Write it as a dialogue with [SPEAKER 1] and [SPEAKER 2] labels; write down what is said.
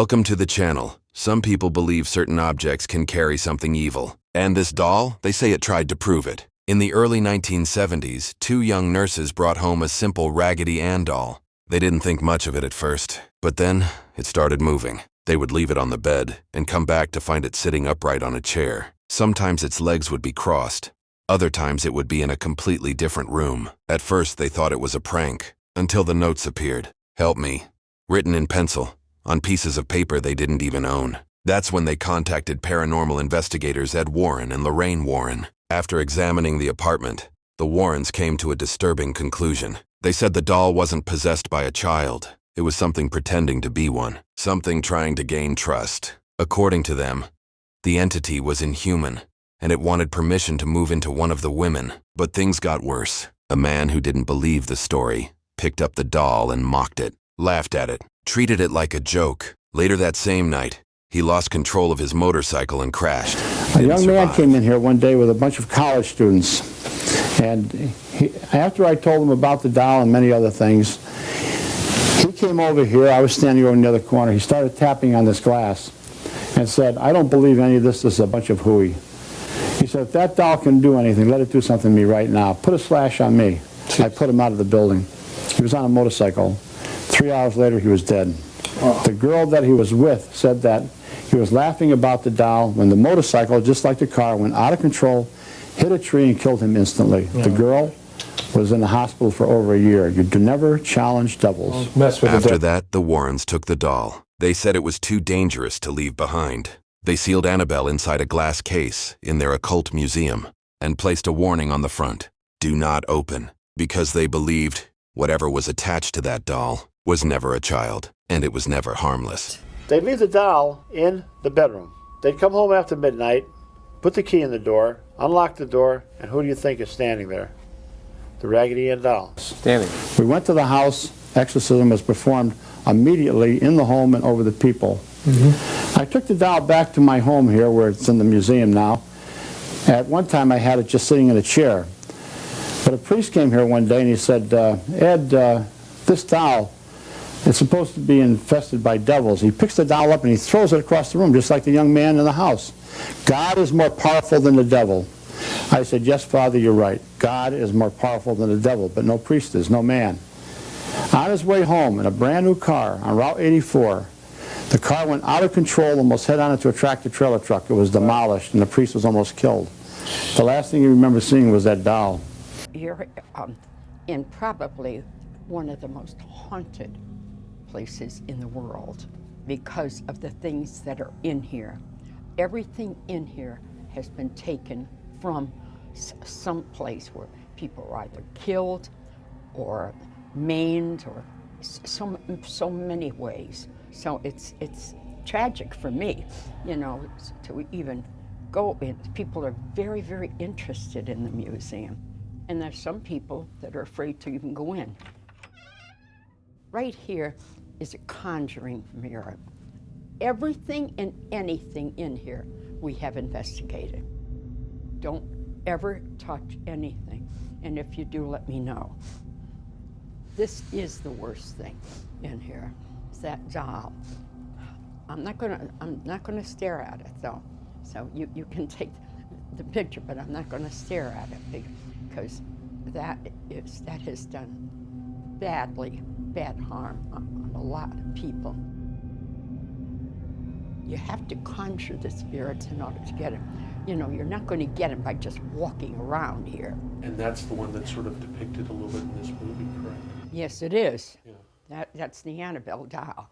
[SPEAKER 1] Welcome to the channel. Some people believe certain objects can carry something evil. And this doll, they say it tried to prove it. In the early 1970s, two young nurses brought home a simple Raggedy Ann doll. They didn't think much of it at first, but then it started moving. They would leave it on the bed and come back to find it sitting upright on a chair. Sometimes its legs would be crossed. Other times it would be in a completely different room. At first they thought it was a prank, until the notes appeared. "Help me," written in pencil, on pieces of paper they didn't even own. That's when they contacted paranormal investigators Ed Warren and Lorraine Warren. After examining the apartment, the Warrens came to a disturbing conclusion. They said the doll wasn't possessed by a child. It was something pretending to be one, something trying to gain trust. According to them, the entity was inhuman, and it wanted permission to move into one of the women. But things got worse. A man who didn't believe the story picked up the doll and mocked it, laughed at it, treated it like a joke. Later that same night, he lost control of his motorcycle and crashed.
[SPEAKER 2] A young man came in here one day with a bunch of college students, and after I told him about the doll and many other things, he came over here. I was standing over in the other corner. He started tapping on this glass and said, "I don't believe any of this. This is a bunch of hooey." He said, "If that doll can do anything, let it do something to me right now. Put a slash on me." I put him out of the building. He was on a motorcycle. 3 hours later, he was dead. The girl that he was with said that he was laughing about the doll when the motorcycle, just like the car, went out of control, hit a tree, and killed him instantly. The girl was in the hospital for over a year. You do never challenge devils.
[SPEAKER 1] After that, the Warrens took the doll. They said it was too dangerous to leave behind. They sealed Annabelle inside a glass case in their occult museum and placed a warning on the front: "Do not open," because they believed whatever was attached to that doll was never a child, and it was never harmless.
[SPEAKER 2] They'd leave the doll in the bedroom. They'd come home after midnight, put the key in the door, unlock the door, and who do you think is standing there? The Raggedy Ann doll. Standing. We went to the house. Exorcism was performed immediately in the home and over the people. I took the doll back to my home here, where it's in the museum now. At one time I had it just sitting in a chair. But a priest came here one day and he said, "Ed, this doll, it's supposed to be infested by devils." He picks the doll up and he throws it across the room, just like the young man in the house. "God is more powerful than the devil." I said, "Yes, Father, you're right. God is more powerful than the devil, but no priest is, no man." On his way home in a brand new car on Route 84, the car went out of control, almost head on into a tractor-trailer truck. It was demolished and the priest was almost killed. The last thing he remembers seeing was that doll.
[SPEAKER 3] You're in probably one of the most haunted places in the world because of the things that are in here. Everything in here has been taken from some place where people were either killed or maimed or so many ways. So it's tragic for me, you know, to even go in. People are very, very interested in the museum. And there's some people that are afraid to even go in. Right here is a conjuring mirror. Everything and anything in here we have investigated. Don't ever touch anything. And if you do, let me know. This is the worst thing in here. It's that doll. I'm not gonna stare at it though. So you can take the picture, but I'm not gonna stare at it because that has done bad harm on a lot of people. You have to conjure the spirits in order to get them. You know, you're not going to get them by just walking around here.
[SPEAKER 4] And that's the one that's sort of depicted a little bit in this movie, correct?
[SPEAKER 3] Yes, it is.
[SPEAKER 4] Yeah.
[SPEAKER 3] That's the Annabelle doll.